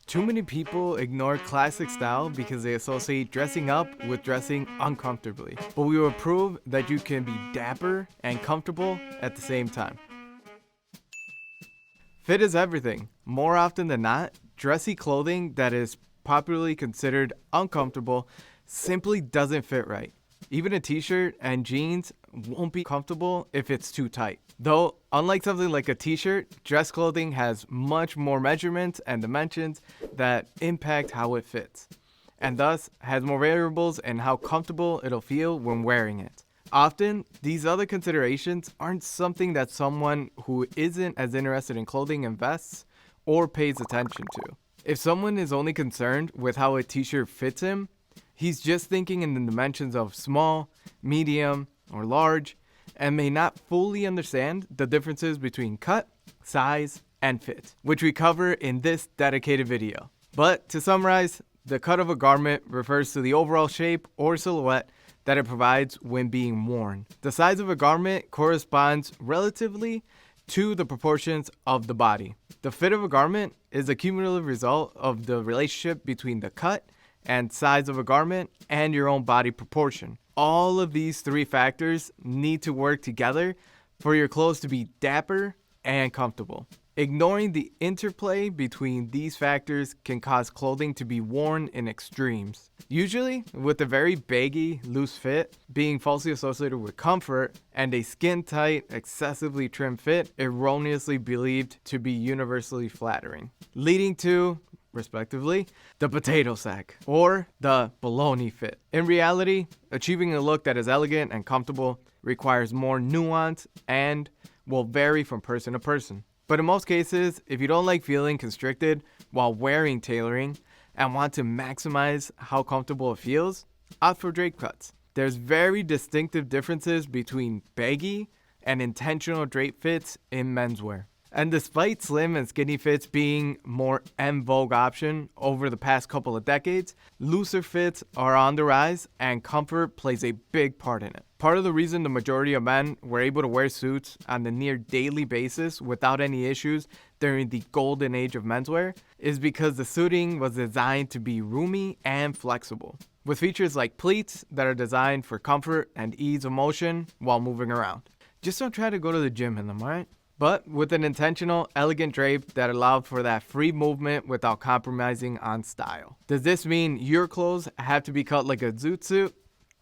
Too many people ignore classic style because they associate dressing up with dressing uncomfortably. But we will prove that you can be dapper and comfortable at the same time. Fit is everything. More often than not, dressy clothing that is popularly considered uncomfortable simply doesn't fit right. Even a t-shirt and jeans won't be comfortable if it's too tight. Though, unlike something like a t-shirt, dress clothing has much more measurements and dimensions that impact how it fits, and thus has more variables in how comfortable it'll feel when wearing it. Often, these other considerations aren't something that someone who isn't as interested in clothing invests or pays attention to. If someone is only concerned with how a t-shirt fits him, he's just thinking in the dimensions of small, medium, or large, and may not fully understand the differences between cut, size, and fit, which we cover in this dedicated video. But to summarize, the cut of a garment refers to the overall shape or silhouette that it provides when being worn. The size of a garment corresponds relatively to the proportions of the body. The fit of a garment is a cumulative result of the relationship between the cut and size of a garment and your own body proportion. All of these three factors need to work together for your clothes to be dapper and comfortable. Ignoring the interplay between these factors can cause clothing to be worn in extremes. Usually, with a very baggy, loose fit being falsely associated with comfort and a skin-tight, excessively trim fit erroneously believed to be universally flattering, leading to, respectively, the potato sack or the baloney fit. In reality, achieving a look that is elegant and comfortable requires more nuance and will vary from person to person. But in most cases, if you don't like feeling constricted while wearing tailoring and want to maximize how comfortable it feels, opt for drape cuts. There's very distinctive differences between baggy and intentional drape fits in menswear. And despite slim and skinny fits being more en vogue option over the past couple of decades, looser fits are on the rise and comfort plays a big part in it. Part of the reason the majority of men were able to wear suits on the near daily basis without any issues during the golden age of menswear is because the suiting was designed to be roomy and flexible, with features like pleats that are designed for comfort and ease of motion while moving around. Just don't try to go to the gym in them, alright? But with an intentional, elegant drape that allowed for that free movement without compromising on style. Does this mean your clothes have to be cut like a zoot suit?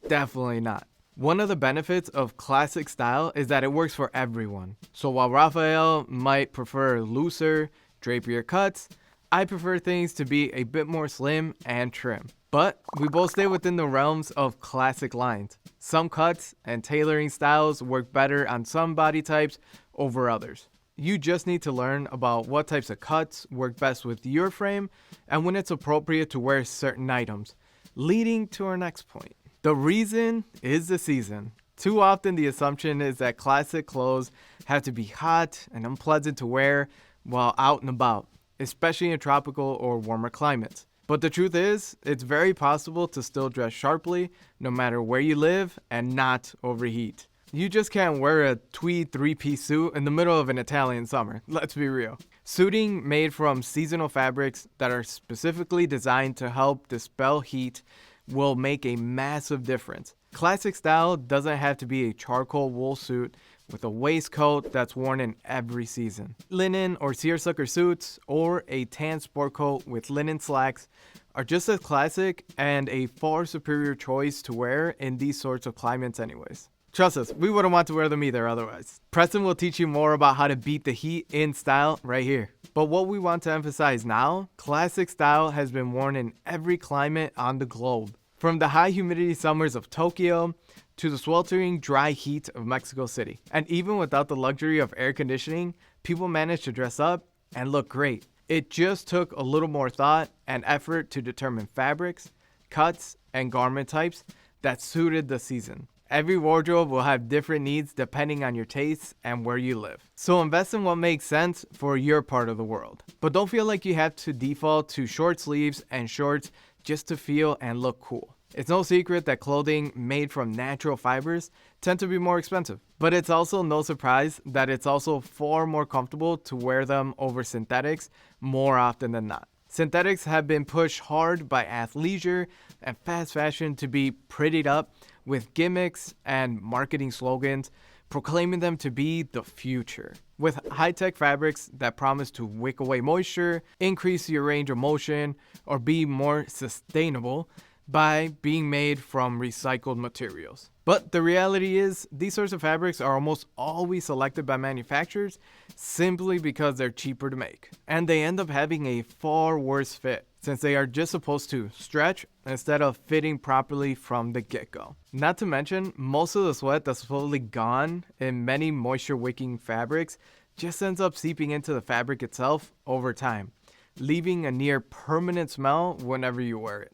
Definitely not. One of the benefits of classic style is that it works for everyone. So while Raphael might prefer looser, drapier cuts, I prefer things to be a bit more slim and trim. But we both stay within the realms of classic lines. Some cuts and tailoring styles work better on some body types over others. You just need to learn about what types of cuts work best with your frame and when it's appropriate to wear certain items, leading to our next point. The reason is the season. Too often the assumption is that classic clothes have to be hot and unpleasant to wear while out and about, especially in tropical or warmer climates. But the truth is, it's very possible to still dress sharply no matter where you live and not overheat. You just can't wear a tweed three-piece suit in the middle of an Italian summer, let's be real. Suiting made from seasonal fabrics that are specifically designed to help dispel heat will make a massive difference. Classic style doesn't have to be a charcoal wool suit with a waistcoat that's worn in every season. Linen or seersucker suits or a tan sport coat with linen slacks are just as classic and a far superior choice to wear in these sorts of climates anyways. Trust us, we wouldn't want to wear them either otherwise. Preston will teach you more about how to beat the heat in style right here. But what we want to emphasize now, classic style has been worn in every climate on the globe. From the high humidity summers of Tokyo to the sweltering dry heat of Mexico City. And even without the luxury of air conditioning, people managed to dress up and look great. It just took a little more thought and effort to determine fabrics, cuts, and garment types that suited the season. Every wardrobe will have different needs depending on your tastes and where you live. So invest in what makes sense for your part of the world. But don't feel like you have to default to short sleeves and shorts just to feel and look cool. It's no secret that clothing made from natural fibers tend to be more expensive, but it's also no surprise that it's also far more comfortable to wear them over synthetics more often than not. Synthetics have been pushed hard by athleisure and fast fashion to be prettied up with gimmicks and marketing slogans, proclaiming them to be the future. With high-tech fabrics that promise to wick away moisture, increase your range of motion, or be more sustainable by being made from recycled materials. But the reality is, these sorts of fabrics are almost always selected by manufacturers simply because they're cheaper to make. And they end up having a far worse fit, since they are just supposed to stretch instead of fitting properly from the get-go. Not to mention, most of the sweat that's supposedly gone in many moisture-wicking fabrics just ends up seeping into the fabric itself over time, leaving a near permanent smell whenever you wear it.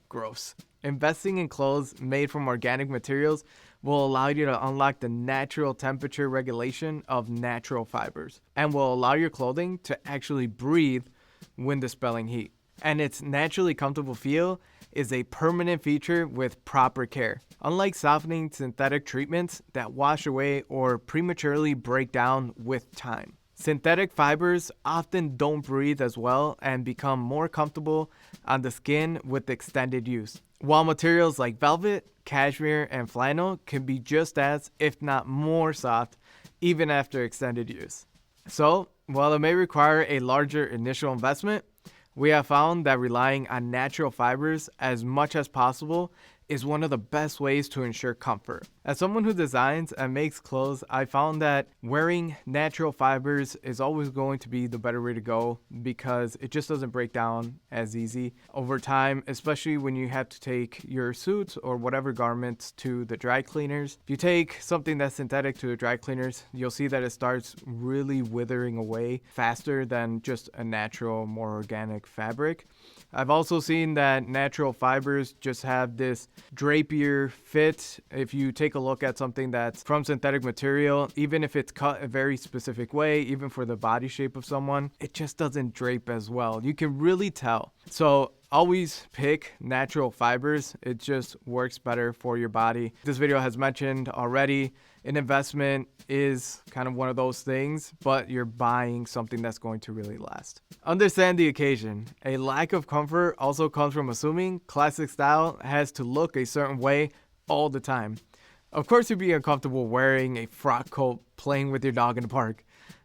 Gross. Investing in clothes made from organic materials will allow you to unlock the natural temperature regulation of natural fibers and will allow your clothing to actually breathe when dispelling heat. And its naturally comfortable feel is a permanent feature with proper care, unlike softening synthetic treatments that wash away or prematurely break down with time. Synthetic fibers often don't breathe as well and become more comfortable on the skin with extended use, while materials like velvet, cashmere, and flannel can be just as, if not more soft, even after extended use. So, while it may require a larger initial investment, we have found that relying on natural fibers as much as possible is one of the best ways to ensure comfort. As someone who designs and makes clothes, I found that wearing natural fibers is always going to be the better way to go because it just doesn't break down as easy over time, especially when you have to take your suits or whatever garments to the dry cleaners. If you take something that's synthetic to the dry cleaners, you'll see that it starts really withering away faster than just a natural, more organic fabric. I've also seen that natural fibers just have this drapier fit. If you take a look at something that's from synthetic material, even if it's cut a very specific way, even for the body shape of someone, it just doesn't drape as well. You can really tell. So always pick natural fibers. It just works better for your body. This video has mentioned already, an investment is kind of one of those things, but you're buying something that's going to really last. Understand the occasion. A lack of comfort also comes from assuming classic style has to look a certain way all the time. Of course, you'd be uncomfortable wearing a frock coat playing with your dog in the park,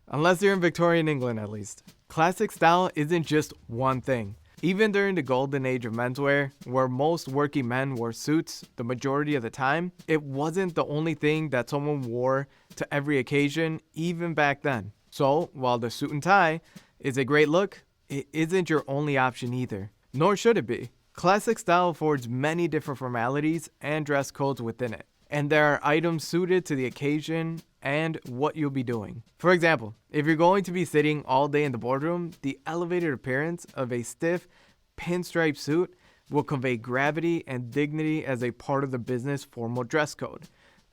unless you're in Victorian England at least. Classic style isn't just one thing. Even during the golden age of menswear, where most working men wore suits the majority of the time, it wasn't the only thing that someone wore to every occasion, even back then. So, while the suit and tie is a great look, it isn't your only option either, nor should it be. Classic style affords many different formalities and dress codes within it, and there are items suited to the occasion and what you'll be doing. For example, if you're going to be sitting all day in the boardroom, the elevated appearance of a stiff pinstripe suit will convey gravity and dignity as a part of the business formal dress code.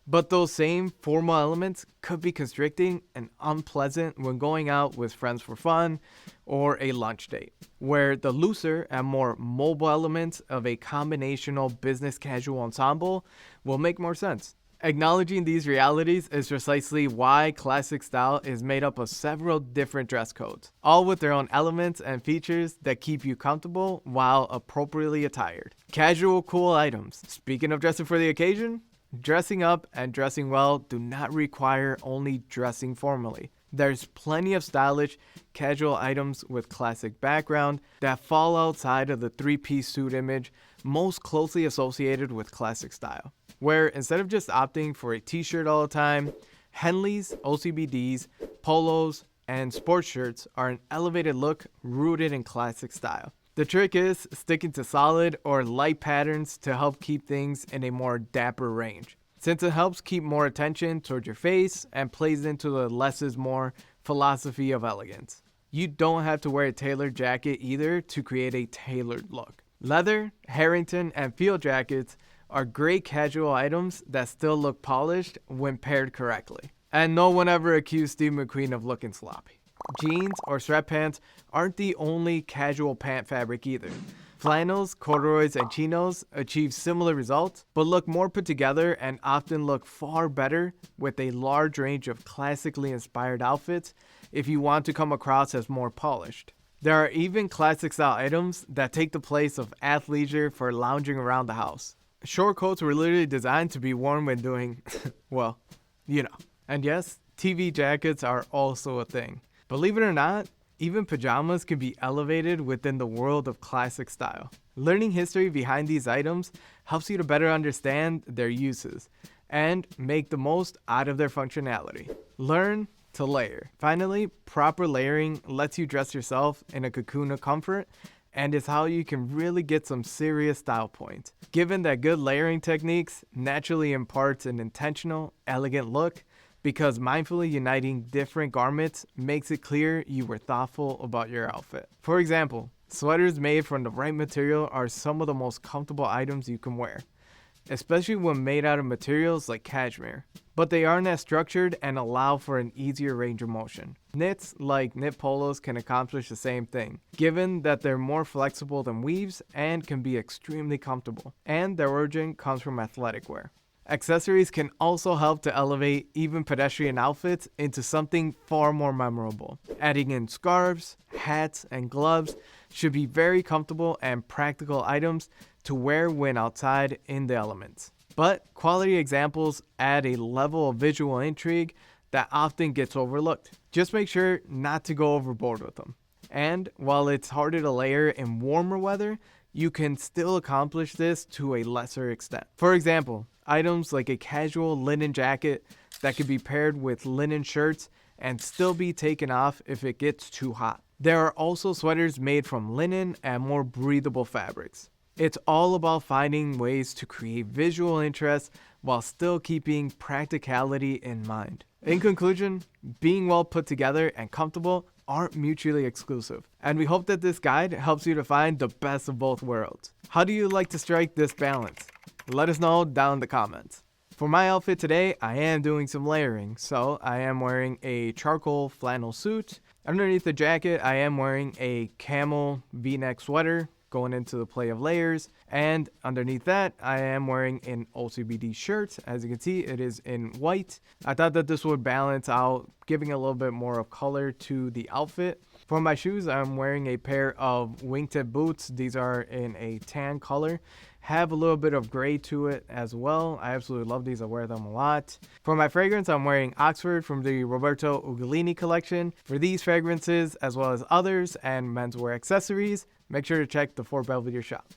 But those same formal elements could be constricting and unpleasant when going out with friends for fun or a lunch date, where the looser and more mobile elements of a combinational business casual ensemble will make more sense. Acknowledging these realities is precisely why classic style is made up of several different dress codes, all with their own elements and features that keep you comfortable while appropriately attired. Casual cool items. Speaking of dressing for the occasion, dressing up and dressing well do not require only dressing formally. There's plenty of stylish, casual items with classic background that fall outside of the three-piece suit image most closely associated with classic style, where instead of just opting for a t-shirt all the time, Henleys, OCBDs, polos, and sports shirts are an elevated look rooted in classic style. The trick is sticking to solid or light patterns to help keep things in a more dapper range, since it helps keep more attention towards your face and plays into the less is more philosophy of elegance. You don't have to wear a tailored jacket either to create a tailored look. Leather, Harrington, and field jackets are great casual items that still look polished when paired correctly. And no one ever accused Steve McQueen of looking sloppy. Jeans or sweatpants aren't the only casual pant fabric either. Flannels, corduroys, and chinos achieve similar results, but look more put together and often look far better with a large range of classically inspired outfits if you want to come across as more polished. There are even classic style items that take the place of athleisure for lounging around the house. Short coats were literally designed to be worn when doing, well, you know. And yes, TV jackets are also a thing. Believe it or not, even pajamas can be elevated within the world of classic style. Learning history behind these items helps you to better understand their uses and make the most out of their functionality. Learn to layer. Finally, proper layering lets you dress yourself in a cocoon of comfort and is how you can really get some serious style points. Given that good layering techniques naturally imparts an intentional, elegant look, because mindfully uniting different garments makes it clear you were thoughtful about your outfit. For example, sweaters made from the right material are some of the most comfortable items you can wear, especially when made out of materials like cashmere. But they aren't as structured and allow for an easier range of motion. Knits like knit polos can accomplish the same thing, given that they're more flexible than weaves and can be extremely comfortable, and their origin comes from athletic wear. Accessories can also help to elevate even pedestrian outfits into something far more memorable. Adding in scarves, hats, and gloves should be very comfortable and practical items to wear when outside in the elements. But quality examples add a level of visual intrigue that often gets overlooked. Just make sure not to go overboard with them. And while it's harder to layer in warmer weather, you can still accomplish this to a lesser extent. For example, items like a casual linen jacket that could be paired with linen shirts and still be taken off if it gets too hot. There are also sweaters made from linen and more breathable fabrics. It's all about finding ways to create visual interest while still keeping practicality in mind. In conclusion, being well put together and comfortable aren't mutually exclusive, and we hope that this guide helps you to find the best of both worlds. How do you like to strike this balance? Let us know down in the comments. For my outfit today, I am doing some layering, so I am wearing a charcoal flannel suit. Underneath the jacket, I am wearing a camel v-neck sweater, going into the play of layers, and underneath that I am wearing an OCBD shirt. As you can see, it is in white. I thought that this would balance out, giving a little bit more of color to the outfit. For my shoes, I'm wearing a pair of wingtip boots. These are in a tan color, have a little bit of gray to it as well. I absolutely love these. I wear them a lot. For my fragrance, I'm wearing Oxford from the Roberto Ugolini collection. For these fragrances, as well as others and menswear accessories, make sure to check the Fort Belvedere shop.